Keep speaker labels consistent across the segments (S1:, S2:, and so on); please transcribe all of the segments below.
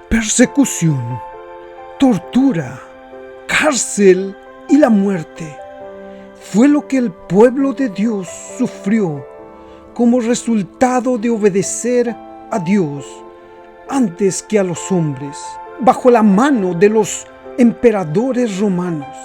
S1: Persecución, tortura, cárcel y la muerte fue lo que el pueblo de Dios sufrió como resultado de obedecer a Dios antes que a los hombres, bajo la mano de los emperadores romanos.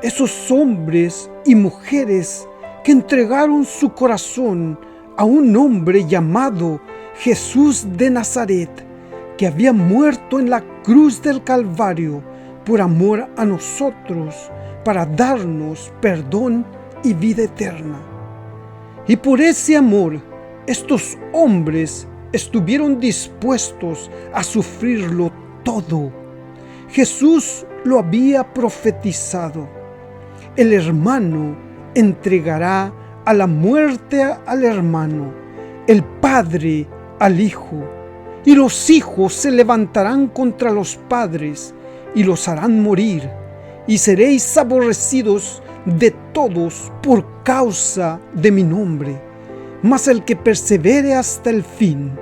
S1: Esos hombres y mujeres que entregaron su corazón a un hombre llamado Jesús de Nazaret, que había muerto en la cruz del Calvario por amor a nosotros, para darnos perdón y vida eterna. Y por ese amor, estos hombres estuvieron dispuestos a sufrirlo todo. Jesús lo había profetizado. El hermano entregará a la muerte al hermano, el padre al hijo, y los hijos se levantarán contra los padres y los harán morir, y seréis aborrecidos de todos por causa de mi nombre. Mas el que persevere hasta el fin,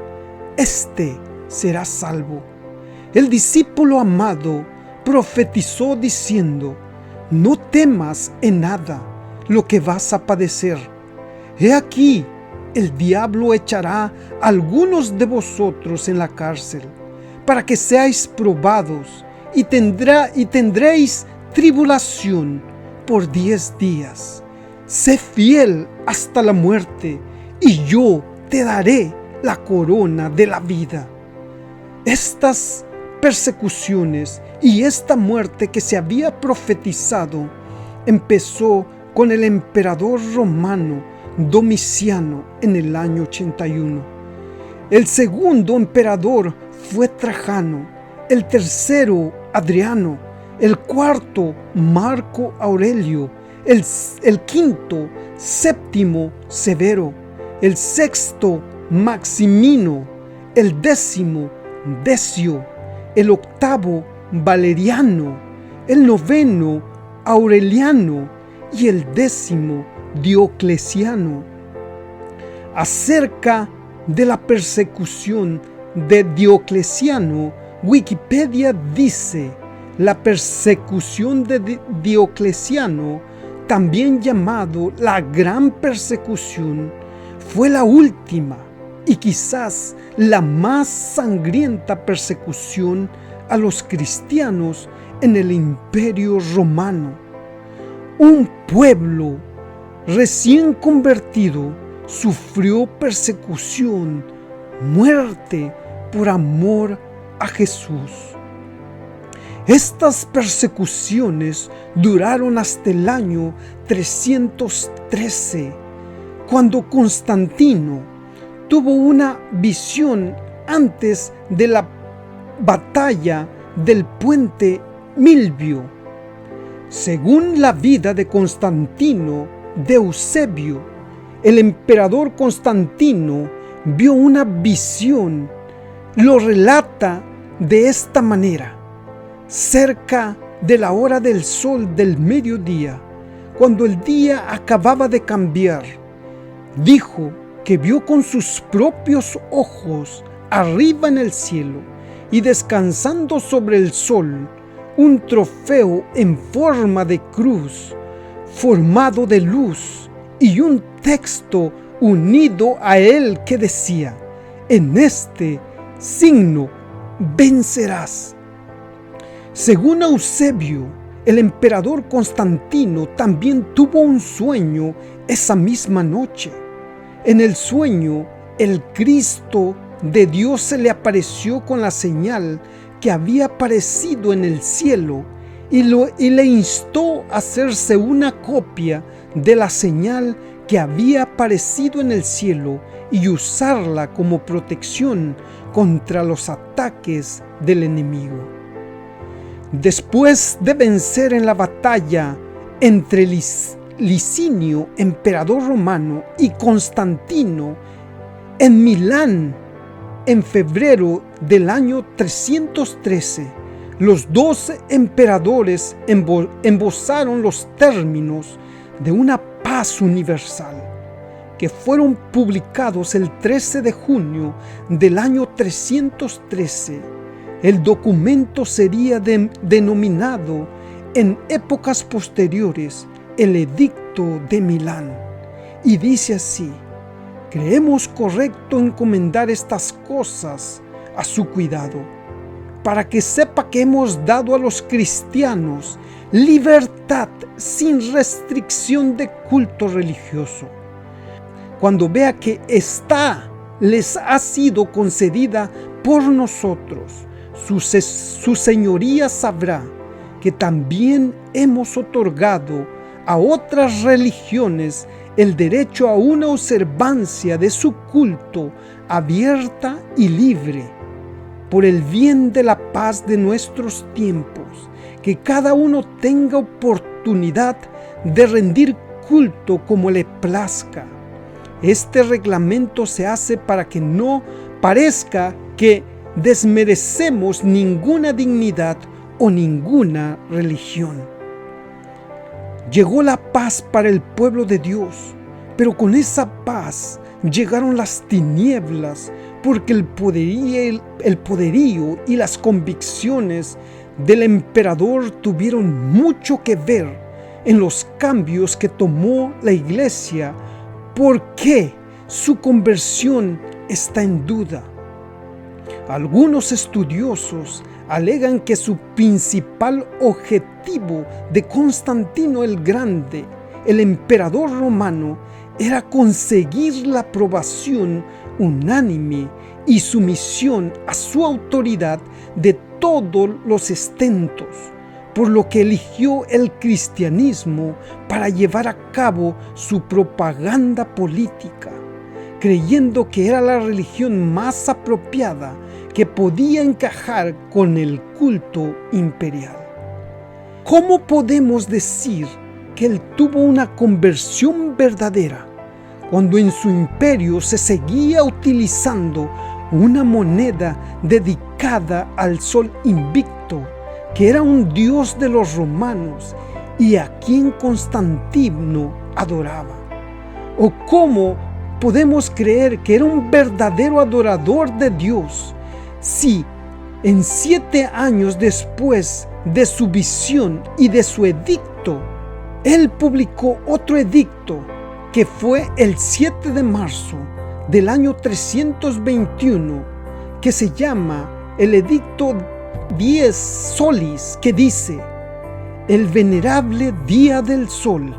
S1: éste será salvo. El discípulo amado profetizó diciendo: no temas en nada lo que vas a padecer. He aquí, el diablo echará a algunos de vosotros en la cárcel, para que seáis probados, y tendréis tribulación por 10 días. Sé fiel hasta la muerte, y yo te daré la corona de la vida. Estas persecuciones y esta muerte que se había profetizado empezó con el emperador romano Domiciano en el año 81. El segundo emperador fue Trajano, el tercero Adriano, el cuarto Marco Aurelio, el quinto Séptimo Severo, el sexto Maximino, el décimo Decio, el octavo Valeriano, el noveno Aureliano y el 10º Diocleciano. Acerca de la persecución de Diocleciano, Wikipedia dice: la persecución de Diocleciano, también llamado la Gran Persecución, fue la última y quizás la más sangrienta persecución a los cristianos en el Imperio Romano. Un pueblo recién convertido sufrió persecución, muerte por amor a Jesús. Estas persecuciones duraron hasta el año 313, cuando Constantino tuvo una visión antes de la batalla del puente Milvio. Según la vida de Constantino de Eusebio, el emperador Constantino vio una visión. Lo relata de esta manera: cerca de la hora del sol del mediodía, cuando el día acababa de cambiar, dijo que vio con sus propios ojos arriba en el cielo y descansando sobre el sol un trofeo en forma de cruz, formado de luz, y un texto unido a él que decía: en este signo vencerás. Según Eusebio, el emperador Constantino también tuvo un sueño esa misma noche. En el sueño, el Cristo de Dios se le apareció con la señal que había aparecido en el cielo y le instó a hacerse una copia de la señal que había aparecido en el cielo y usarla como protección contra los ataques del enemigo. Después de vencer en la batalla entre Licinio, emperador romano, y Constantino en Milán en febrero del año 313, los dos emperadores embozaron los términos de una paz universal, que fueron publicados el 13 de junio del año 313. El documento sería denominado en épocas posteriores el Edicto de Milán, y dice así: creemos correcto encomendar estas cosas a su cuidado, para que sepa que hemos dado a los cristianos libertad sin restricción de culto religioso. Cuando vea que ésta les ha sido concedida por nosotros, su señoría sabrá que también hemos otorgado a otras religiones el derecho a una observancia de su culto abierta y libre, por el bien de la paz de nuestros tiempos, que cada uno tenga oportunidad de rendir culto como le plazca. Este reglamento se hace para que no parezca que desmerecemos ninguna dignidad o ninguna religión. Llegó la paz para el pueblo de Dios, pero con esa paz llegaron las tinieblas, porque el poderío y las convicciones del emperador tuvieron mucho que ver en los cambios que tomó la iglesia, porque su conversión está en duda. Algunos estudiosos alegan que su principal objetivo de Constantino el Grande, el emperador romano, era conseguir la aprobación unánime y sumisión a su autoridad de todos los estentos, por lo que eligió el cristianismo para llevar a cabo su propaganda política, creyendo que era la religión más apropiada que podía encajar con el culto imperial. ¿Cómo podemos decir que él tuvo una conversión verdadera cuando en su imperio se seguía utilizando una moneda dedicada al sol invicto, que era un dios de los romanos y a quien Constantino adoraba? ¿O cómo podemos creer que era un verdadero adorador de Dios si en 7 años después de su visión y de su edicto, él publicó otro edicto que fue el 7 de marzo del año 321, que se llama el Edicto Dies Solis, que dice: el venerable día del sol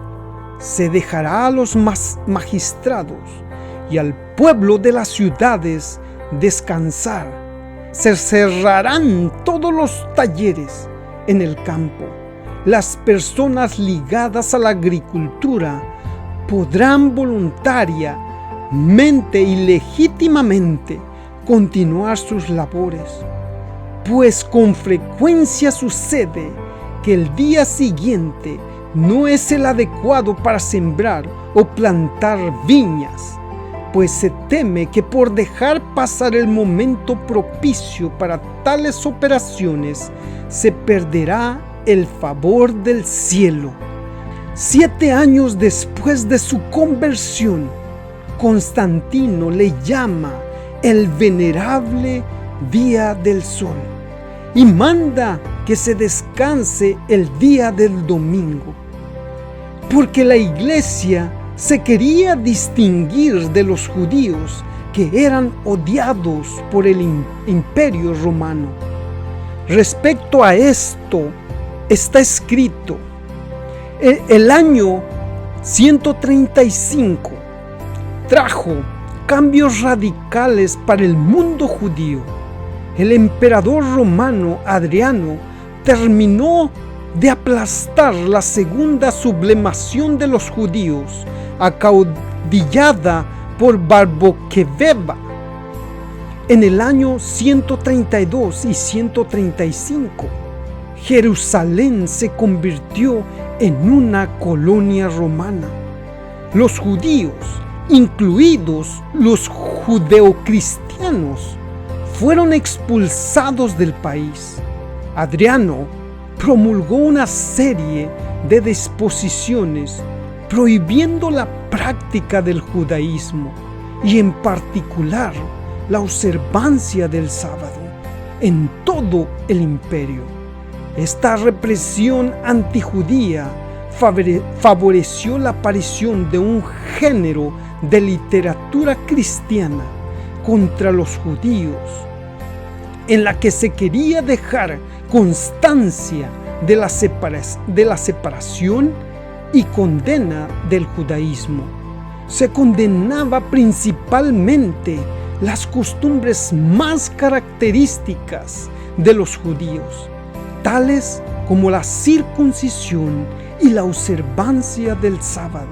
S1: se dejará a los magistrados y al pueblo de las ciudades descansar. Se cerrarán todos los talleres en el campo. Las personas ligadas a la agricultura podrán voluntariamente y legítimamente continuar sus labores, pues con frecuencia sucede que el día siguiente no es el adecuado para sembrar o plantar viñas, pues se teme que por dejar pasar el momento propicio para tales operaciones se perderá el favor del cielo. 7 años después de su conversión, Constantino le llama el venerable día del sol y manda que se descanse el día del domingo, porque la iglesia se quería distinguir de los judíos que eran odiados por el imperio romano. Respecto a esto, está escrito: el año 135 trajo cambios radicales para el mundo judío. El emperador romano Adriano terminó de aplastar la segunda sublevación de los judíos, acaudillada por Barboquebeba en el año 132 y 135. Jerusalén se convirtió en una colonia romana. Los judíos, incluidos los judeocristianos, fueron expulsados del país. Adriano promulgó una serie de disposiciones prohibiendo la práctica del judaísmo y en particular la observancia del sábado. en todo el imperio. Esta represión antijudía favoreció la aparición de un género de literatura cristiana contra los judíos, en la que se quería dejar constancia de la separación y condena del judaísmo. Se condenaba principalmente las costumbres más características de los judíos, tales como la circuncisión y la observancia del sábado.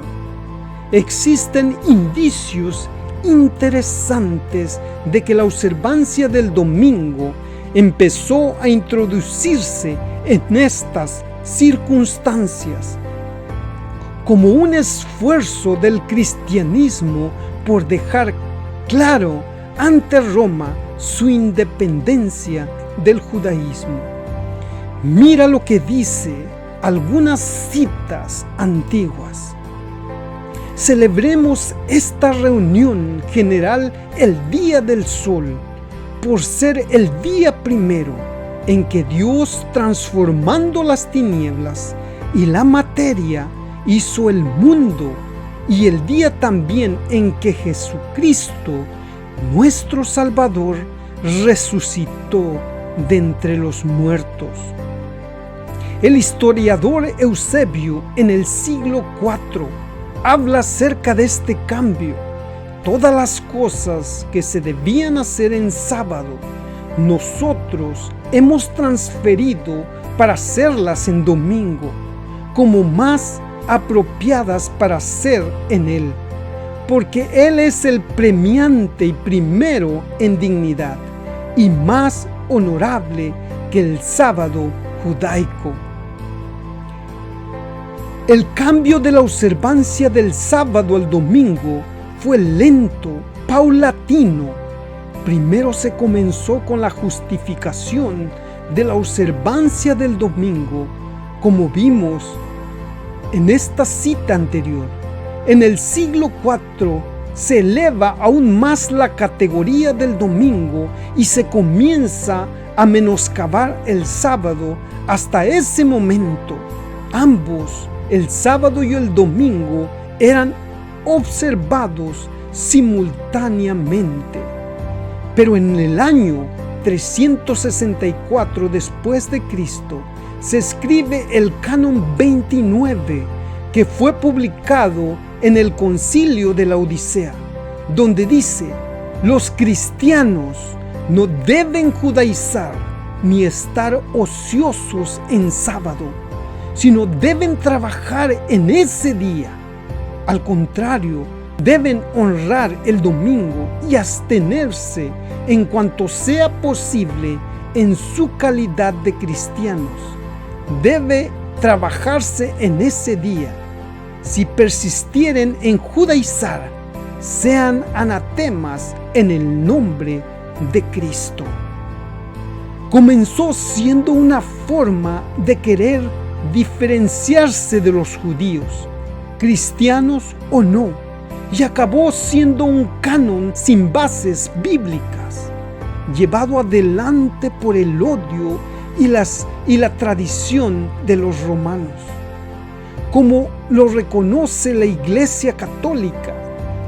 S1: Existen indicios interesantes de que la observancia del domingo empezó a introducirse en estas circunstancias como un esfuerzo del cristianismo por dejar claro ante Roma su independencia del judaísmo. Mira lo que dice algunas citas antiguas. Celebremos esta reunión general el día del sol, por ser el día primero en que Dios, transformando las tinieblas y la materia, hizo el mundo, y el día también en que Jesucristo, nuestro Salvador, resucitó de entre los muertos. El historiador Eusebio, en el siglo IV, habla acerca de este cambio. Todas las cosas que se debían hacer en sábado, nosotros hemos transferido para hacerlas en domingo, como más apropiadas para hacer en él, porque él es el premiante y primero en dignidad, y más honorable que el sábado judaico. El cambio de la observancia del sábado al domingo fue lento, paulatino. Primero se comenzó con la justificación de la observancia del domingo, como vimos en esta cita anterior. En el siglo IV se eleva aún más la categoría del domingo y se comienza a menoscabar el sábado. Hasta ese momento, ambos, el sábado y el domingo, eran observados simultáneamente. Pero en el año 364 después de Cristo se escribe el Canon 29, que fue publicado en el Concilio de la Odisea, donde dice: los cristianos no deben judaizar ni estar ociosos en sábado, sino deben trabajar en ese día. Al contrario, deben honrar el domingo y abstenerse en cuanto sea posible en su calidad de cristianos. Debe trabajarse en ese día. Si persistieren en judaizar, sean anatemas en el nombre de Cristo. Comenzó siendo una forma de querer diferenciarse de los judíos, cristianos o no, y acabó siendo un canon sin bases bíblicas, llevado adelante por el odio y la tradición de los romanos. Como lo reconoce la Iglesia Católica,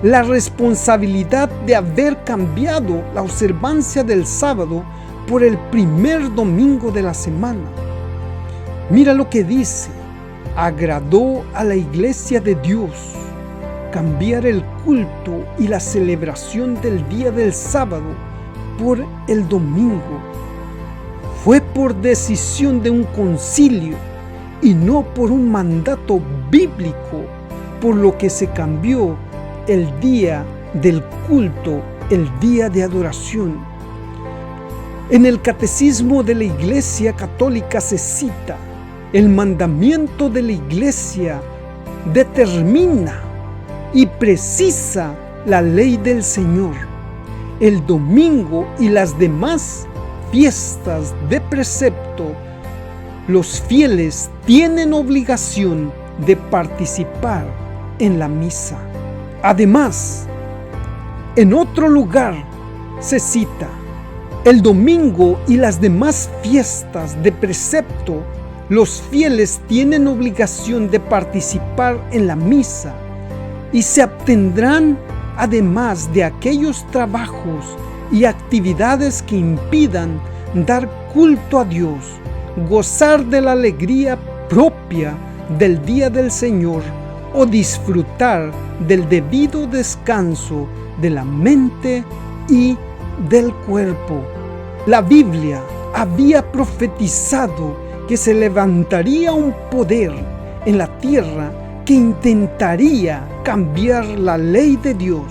S1: la responsabilidad de haber cambiado la observancia del sábado por el primer domingo de la semana. Mira lo que dice: agradó a la Iglesia de Dios cambiar el culto y la celebración del día del sábado por el domingo. Fue por decisión de un concilio y no por un mandato bíblico, por lo que se cambió el día del culto, el día de adoración. En el Catecismo de la Iglesia Católica se cita: el mandamiento de la Iglesia determina y precisa la ley del Señor. El domingo y las demás fiestas de precepto, los fieles tienen obligación de participar en la misa. Además, en otro lugar se cita: El domingo y las demás fiestas de precepto, los fieles tienen obligación de participar en la misa y se abstendrán además de aquellos trabajos y actividades que impidan dar culto a Dios, gozar de la alegría propia del día del Señor o disfrutar del debido descanso de la mente y del cuerpo. La Biblia había profetizado que se levantaría un poder en la tierra que intentaría cambiar la ley de Dios.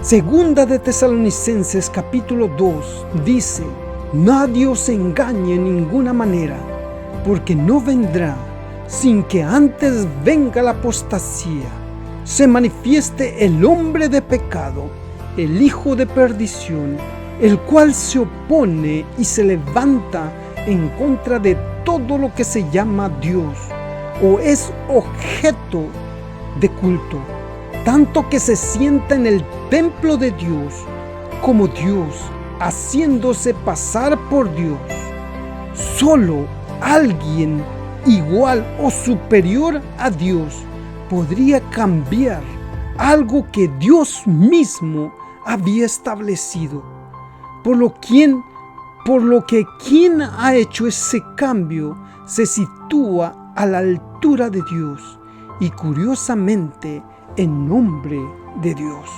S1: Segunda de Tesalonicenses capítulo 2 dice: nadie os engañe en ninguna manera, porque no vendrá sin que antes venga la apostasía, se manifieste el hombre de pecado, el hijo de perdición, el cual se opone y se levanta en contra de todo lo que se llama Dios o es objeto de culto, tanto que se sienta en el templo de Dios como Dios, haciéndose pasar por Dios. Solo alguien igual o superior a Dios podría cambiar algo que Dios mismo había establecido, por lo que quien ha hecho ese cambio se sitúa a la altura de Dios y curiosamente en nombre de Dios.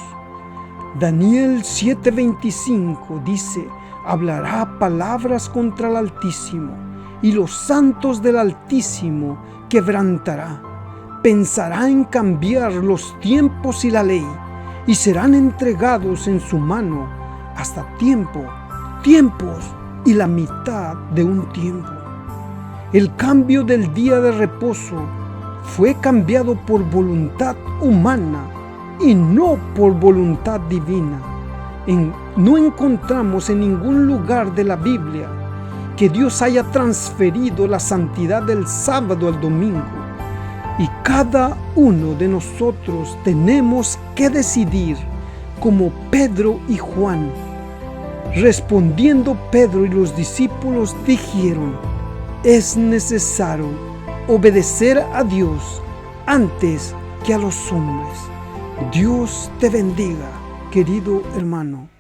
S1: Daniel 7:25 dice: hablará palabras contra el Altísimo y los santos del Altísimo quebrantará. Pensará en cambiar los tiempos y la ley, y serán entregados en su mano hasta tiempos y la mitad de un tiempo. El cambio del día de reposo fue cambiado por voluntad humana y no por voluntad divina. No encontramos en ningún lugar de la Biblia que Dios haya transferido la santidad del sábado al domingo. Y cada uno de nosotros tenemos que decidir, como Pedro y Juan. Respondiendo Pedro y los discípulos dijeron: es necesario obedecer a Dios antes que a los hombres. Dios te bendiga, querido hermano.